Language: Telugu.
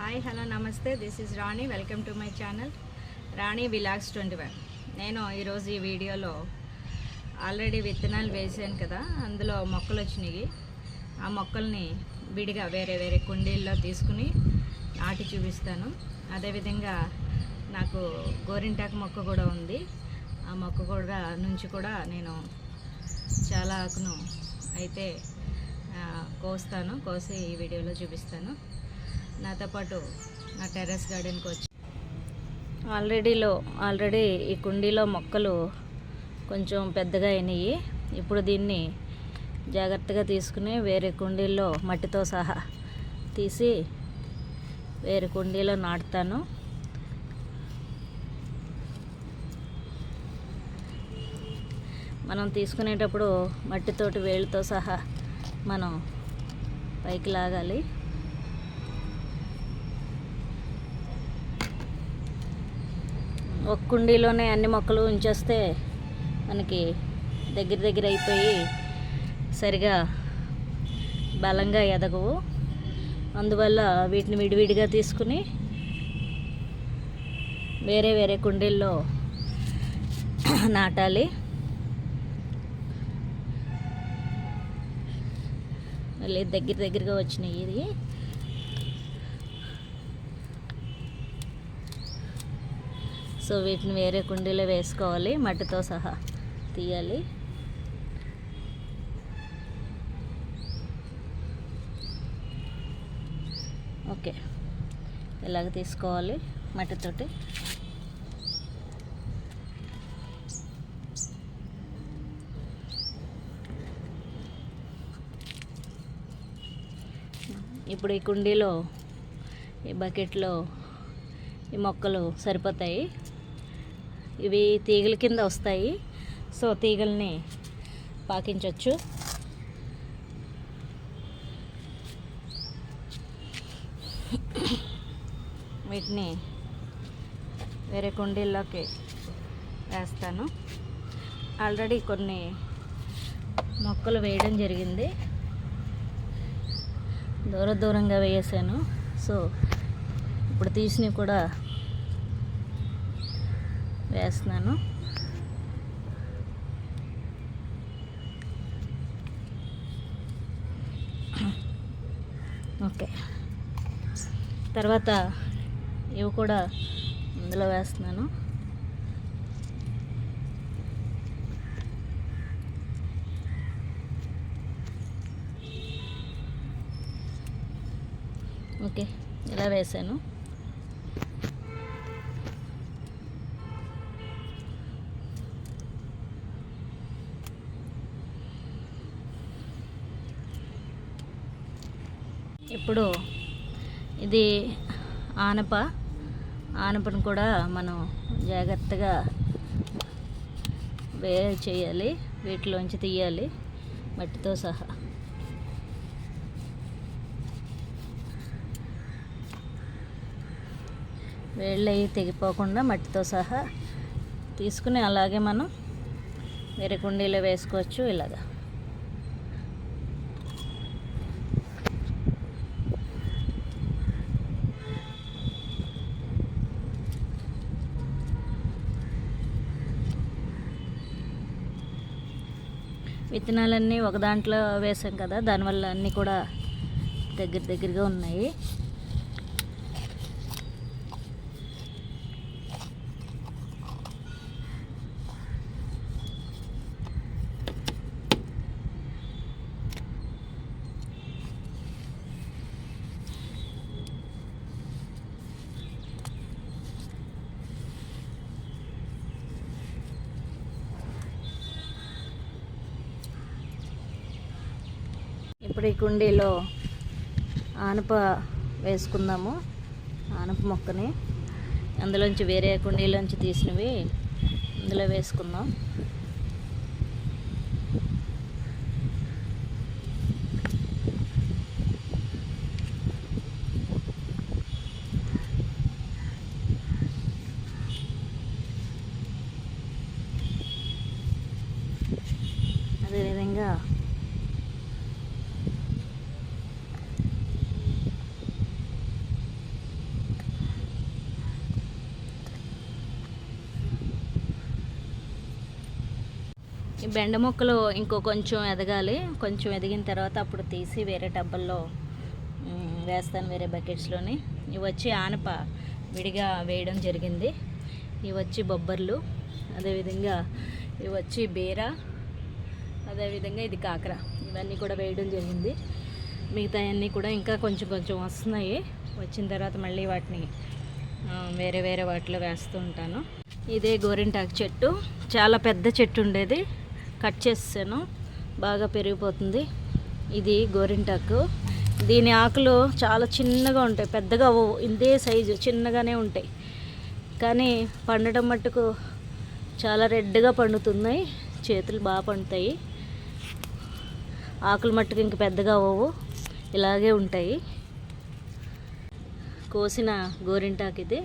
హాయ్ హలో నమస్తే, this is Rani. Welcome to my channel Rani vlogs 21. నేను ఈరోజు ఈ వీడియోలో ఆల్రెడీ విత్తనాలు వేసాను కదా, అందులో మొక్కలు వచ్చినాయి. ఆ మొక్కల్ని విడిగా వేరే వేరే కుండీల్లో తీసుకుని నాటి చూపిస్తాను. అదేవిధంగా నాకు గోరింటాకు మొక్క కూడా ఉంది. ఆ మొక్క కూడా నుంచి కూడా నేను చాలా ఆకును అయితే కోసి ఈ వీడియోలో చూపిస్తాను. నాతో పాటు నా టెర్రస్ గార్డెన్కి వచ్చి ఆల్రెడీ ఈ కుండీలో మొక్కలు కొంచెం పెద్దగా అయినాయి. ఇప్పుడు దీన్ని జాగ్రత్తగా తీసుకుని వేరే కుండీల్లో మట్టితో సహా తీసి వేరే కుండీలో నాటుతాను. మనం తీసుకునేటప్పుడు మట్టితోటి వేళ్ళతో సహా మనం పైకి లాగాలి. ఒక కుండీలోనే అన్ని మొక్కలు ఉంచేస్తే మనకి దగ్గర అయిపోయి సరిగా బలంగా ఎదగవు. అందువల్ల వీటిని విడివిడిగా తీసుకుని వేరే వేరే కుండీల్లో నాటాలి. మళ్ళీ దగ్గరగా వచ్చినాయి. ఇది సో వీటిని వేరే కుండీలో వేసుకోవాలి, మట్టితో సహా తీయాలి. ఓకే, ఇలాగ తీసుకోవాలి మట్టితోటి. ఇప్పుడు ఈ కుండీలో ఈ బకెట్లో ఈ మొక్కలు సరిపోతాయి. ఇవి తీగల కింద వస్తాయి, సో తీగల్ని పాకించవచ్చు. వీటిని వేరే కుండీల్లోకి వేస్తాను. ఆల్రెడీ కొన్ని మొక్కలు వేయడం జరిగింది, దూరంగా వేసాను. సో ఇప్పుడు తీసినవి కూడా వేస్తున్నాను. ఓకే, తర్వాత ఇవి కూడా ఇందులో వేస్తున్నాను. ఓకే, ఇలా వేసాను. ఇప్పుడు ఇది ఆనపను కూడా మనం జాగ్రత్తగా చేయాలి, వీటిలోంచి తీయాలి మట్టితో సహా. వేళ్ళు అవి తెగిపోకుండా మట్టితో సహా తీసుకుని అలాగే మనం వేరే కుండీలో వేసుకోవచ్చు. ఇలాగా విత్తనాలన్నీ ఒక దాంట్లో వేసాం కదా, దానివల్ల అన్నీ కూడా దగ్గరగా ఉన్నాయి. ఇప్పుడు ఈ కుండీలో ఆనప వేసుకుందాము. ఆనప మొక్కని అందులోంచి వేరే కుండీలోంచి తీసినవి ఇందులో వేసుకుందాం. అదేవిధంగా ఈ బెండ మొక్కలు ఇంకో కొంచెం ఎదగాలి. కొంచెం ఎదిగిన తర్వాత అప్పుడు తీసి వేరే టబ్బల్లో వేస్తాను, వేరే బకెట్స్లోని. ఇవి వచ్చి ఆనప విడిగా వేయడం జరిగింది. ఇవి వచ్చి బొబ్బర్లు, అదేవిధంగా ఇవి వచ్చి బీర, అదేవిధంగా ఇది కాకర. ఇవన్నీ కూడా వేయడం జరిగింది. మిగతా అన్నీ కూడా ఇంకా కొంచెం కొంచెం వస్తున్నాయి. వచ్చిన తర్వాత మళ్ళీ వాటిని వేరే వేరే వాటిలో వేస్తూ ఉంటాను. ఇదే గోరింటాకు చెట్టు, చాలా పెద్ద చెట్టు ఉండేది, కట్ చేసాను, బాగా పెరిగిపోతుంది. ఇది గోరింటాకు. దీని ఆకులు చాలా చిన్నగా ఉంటాయి, పెద్దగా అవ్వవు, ఇంతే సైజు చిన్నగానే ఉంటాయి. కానీ పండటం మట్టుకు చాలా రెడ్గా పండుతున్నాయి, చేతులు బాగా పండుతాయి. ఆకులు మట్టుకు ఇంక పెద్దగా అవ్వవు, ఇలాగే ఉంటాయి. కోసిన గోరింటాకు ఇది.